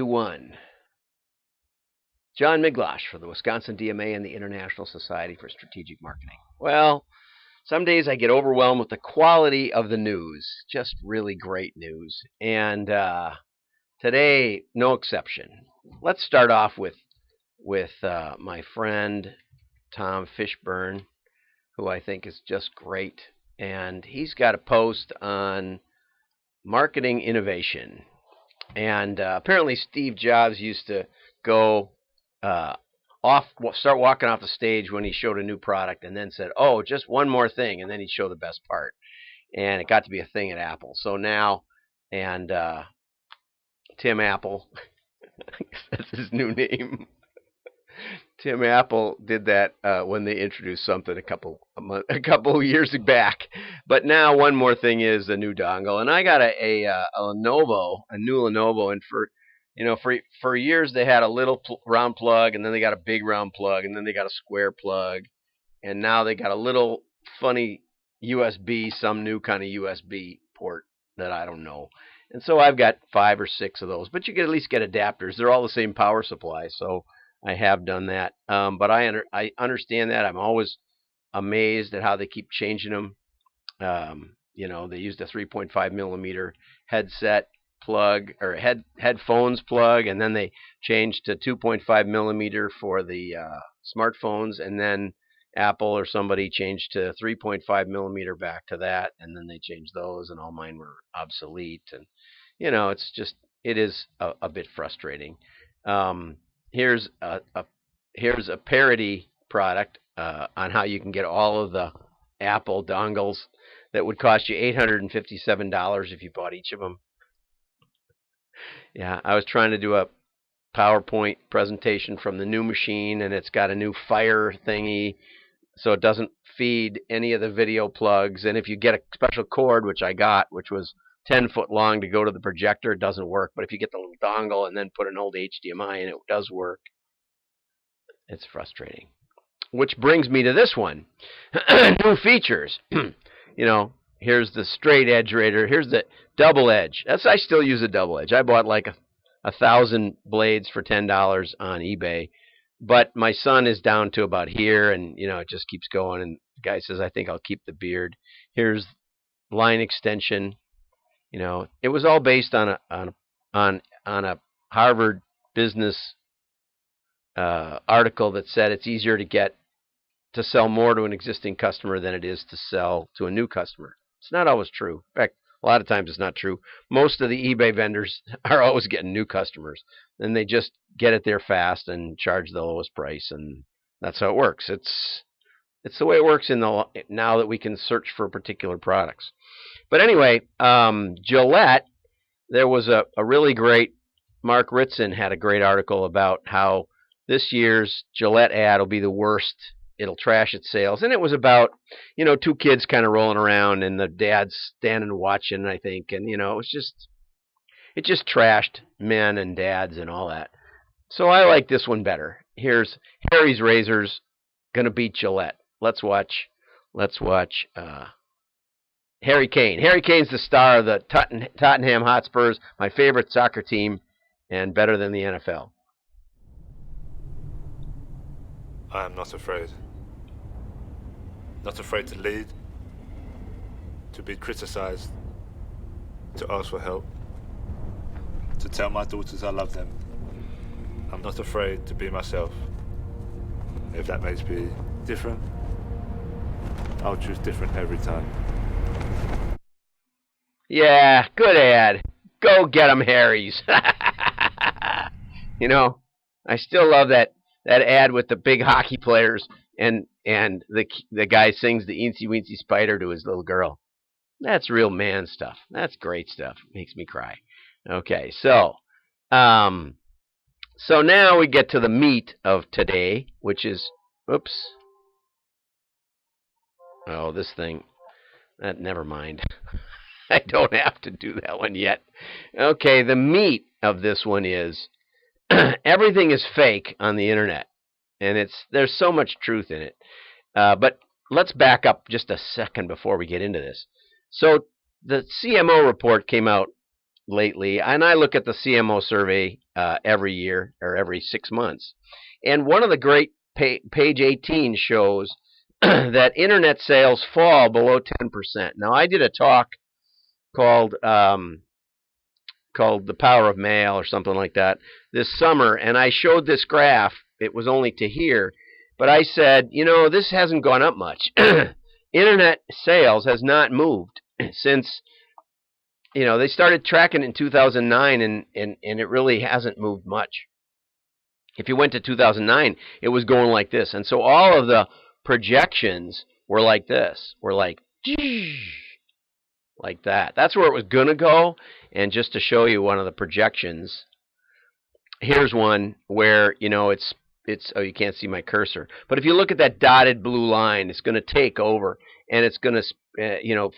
One. John Miglosh for the Wisconsin DMA and the International Society for Strategic Marketing. Well, some days I get overwhelmed with the quality of the news. Just really great news. And today, no exception. Let's start off with my friend Tom Fishburne, who I think is just great. And he's got a post on marketing innovation. And apparently Steve Jobs used to go start walking off the stage when he showed a new product and then said, oh, just one more thing. And then he'd show the best part. And it got to be a thing at Apple. So now, and Tim Apple, that's his new name. Tim Apple did that when they introduced something a couple years back. But now one more thing is a new dongle, and I got a Lenovo, a new Lenovo, and for years they had a little round plug, and then they got a big round plug, and then they got a square plug, and now they got a little funny USB, some new kind of USB port that I don't know. And so I've got 5 or 6 of those, but you can at least get adapters. They're all the same power supply, so I have done that. But I understand that. I'm always amazed at how they keep changing them. They used a 3.5 millimeter headset plug or headphones plug, and then they changed to 2.5 millimeter for the smartphones, and then Apple or somebody changed to 3.5 millimeter back to that, and then they changed those, and all mine were obsolete. And it is a bit frustrating. Here's a parody product on how you can get all of the Apple dongles that would cost you $857 if you bought each of them. Yeah, I was trying to do a PowerPoint presentation from the new machine, and it's got a new Fire thingy, so it doesn't feed any of the video plugs. And if you get a special cord, which I got, which was 10 foot long to go to the projector, it doesn't work. But if you get the little dongle and then put an old HDMI in, it does work. It's frustrating. Which brings me to this one. New features. Here's the straight edge rater. Here's the double edge. I still use a double edge. I bought like 1,000 blades for $10 on eBay. But my son is down to about here, and it just keeps going. And the guy says, I think I'll keep the beard. Here's line extension. It was all based on a Harvard business article that said it's easier to sell more to an existing customer than it is to sell to a new customer. It's not always true. In fact, a lot of times it's not true. Most of the eBay vendors are always getting new customers, and they just get it there fast and charge the lowest price, and that's how it works. It's the way it works now that we can search for particular products. But anyway, Gillette, there was a really great, Mark Ritson had a great article about how this year's Gillette ad will be the worst. It'll trash its sales. And it was about, 2 kids kind of rolling around and the dad's standing and watching, I think. And, it just trashed men and dads and all that. So I like this one better. Here's Harry's Razors going to beat Gillette. Let's watch Harry Kane. Harry Kane's the star of the Tottenham Hotspurs, my favorite soccer team, and better than the NFL. I am not afraid. Not afraid to lead, to be criticized, to ask for help, to tell my daughters I love them. I'm not afraid to be myself. If that makes me different, I'll choose different every time. Yeah, good ad. Go get 'em, Harry's. I still love that ad with the big hockey players and the guy sings the Eensy Weensy Spider to his little girl. That's real man stuff. That's great stuff. Makes me cry. Okay, so now we get to the meat of today, which is, this thing. Never mind. I don't have to do that one yet. Okay, the meat of this one is everything is fake on the internet, and there's so much truth in it. But let's back up just a second before we get into this. So the CMO report came out lately, and I look at the CMO survey every year or every 6 months. And one of the great page 18 shows that internet sales fall below 10%. Now, I did a talk called The Power of Mail or something like that this summer, and I showed this graph. It was only to here, but I said, this hasn't gone up much. Internet sales has not moved since, they started tracking in 2009, and it really hasn't moved much. If you went to 2009, it was going like this. And so all of the projections were like this. Were like that. That's where it was going to go. And just to show you one of the projections, here's one where, oh, you can't see my cursor. But if you look at that dotted blue line, it's going to take over. And it's going to,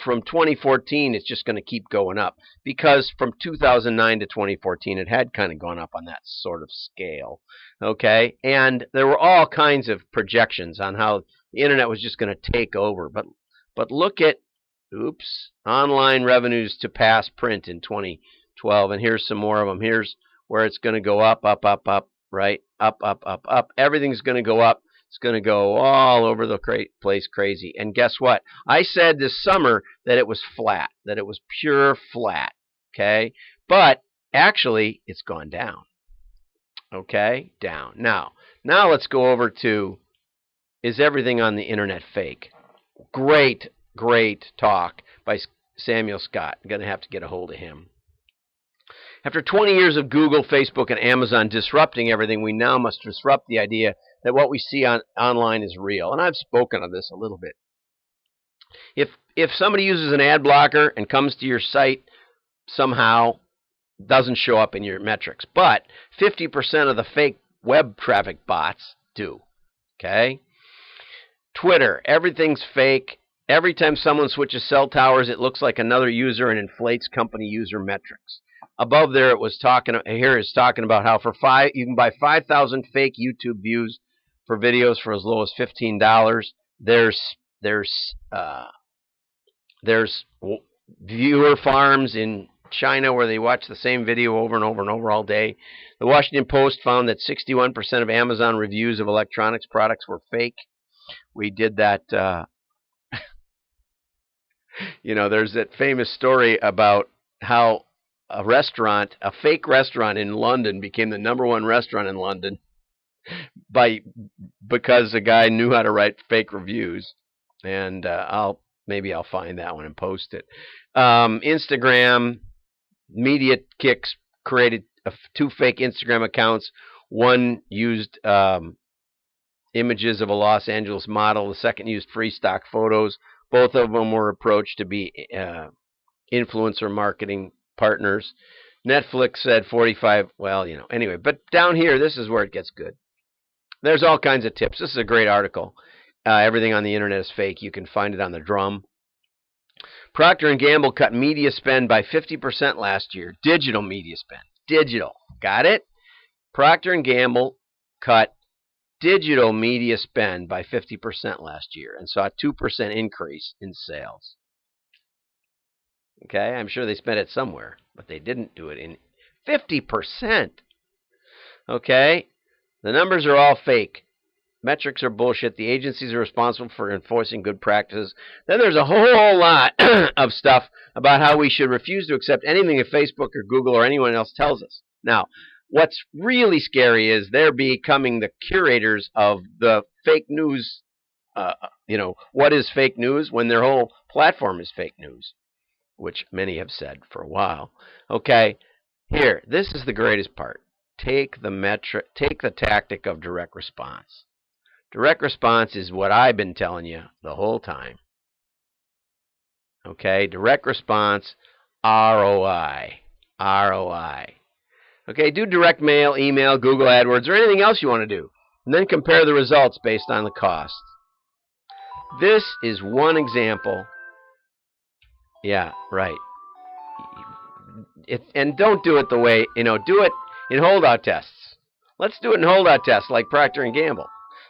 from 2014, it's just going to keep going up. Because from 2009 to 2014, it had kind of gone up on that sort of scale. Okay? And there were all kinds of projections on how the internet was just going to take over. But look at, online revenues to pass print in 2012. And here's some more of them. Here's where it's going to go up, right? Up. Everything's going to go up. It's going to go all over the place crazy. And guess what? I said this summer that it was flat, that it was pure flat. Okay? But actually, it's gone down. Okay? Down. Now let's go over to, is everything on the internet fake? Great talk by Samuel Scott. I'm going to have to get a hold of him. After 20 years of Google, Facebook, and Amazon disrupting everything, we now must disrupt the idea that what we see online is real. And I've spoken of this a little bit. If somebody uses an ad blocker and comes to your site somehow, doesn't show up in your metrics. But 50% of the fake web traffic bots do. Okay? Twitter, everything's fake. Every time someone switches cell towers, it looks like another user and inflates company user metrics. Above there, it's talking about how you can buy 5,000 fake YouTube views for videos for as low as $15. There's viewer farms in China where they watch the same video over and over and over all day. The Washington Post found that 61% of Amazon reviews of electronics products were fake. We did that. There's that famous story about how a fake restaurant in London became the #1 restaurant in London because a guy knew how to write fake reviews. And maybe I'll find that one and post it. Instagram, Media Kicks created 2 fake Instagram accounts. One used images of a Los Angeles model. The second used free stock photos. Both of them were approached to be influencer marketing partners. Netflix said 45, anyway. But down here, this is where it gets good. There's all kinds of tips. This is a great article. Everything on the internet is fake. You can find it on the Drum. Procter & Gamble cut media spend by 50% last year. Digital media spend. Digital. Got it? Procter & Gamble cut digital media spend by 50% last year and saw a 2% increase in sales. Okay, I'm sure they spent it somewhere, but they didn't do it in 50%. Okay, the numbers are all fake. Metrics are bullshit. The agencies are responsible for enforcing good practices. Then there's a whole lot of stuff about how we should refuse to accept anything that Facebook or Google or anyone else tells us. Now, what's really scary is they're becoming the curators of the fake news. What is fake news when their whole platform is fake news, which many have said for a while. Okay, here, this is the greatest part. Take the tactic of direct response. Direct response is what I've been telling you the whole time. Okay, direct response, ROI. ROI. Okay, do direct mail, email, Google AdWords, or anything else you want to do. And then compare the results based on the cost. This is one example. Yeah, right. And don't do it the way, do it in holdout tests. Let's do it in holdout tests like Procter & Gamble.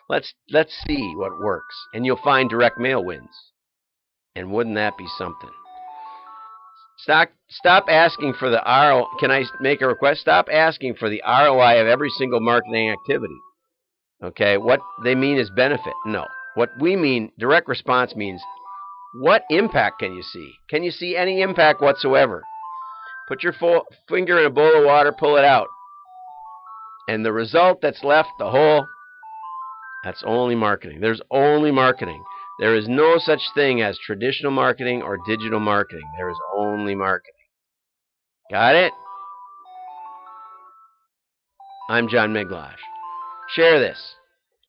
Let's see what works. And you'll find direct mail wins. And wouldn't that be something? Stop asking for the ROI. Can I make a request? Stop asking for the ROI of every single marketing activity. Okay, what they mean is benefit. No. What we mean, direct response means, what impact can you see? Can you see any impact whatsoever? Put your finger in a bowl of water, pull it out. And the result that's left, the whole, that's only marketing. There's only marketing. There is no such thing as traditional marketing or digital marketing. There is only marketing. Got it? I'm John Miglash. Share this.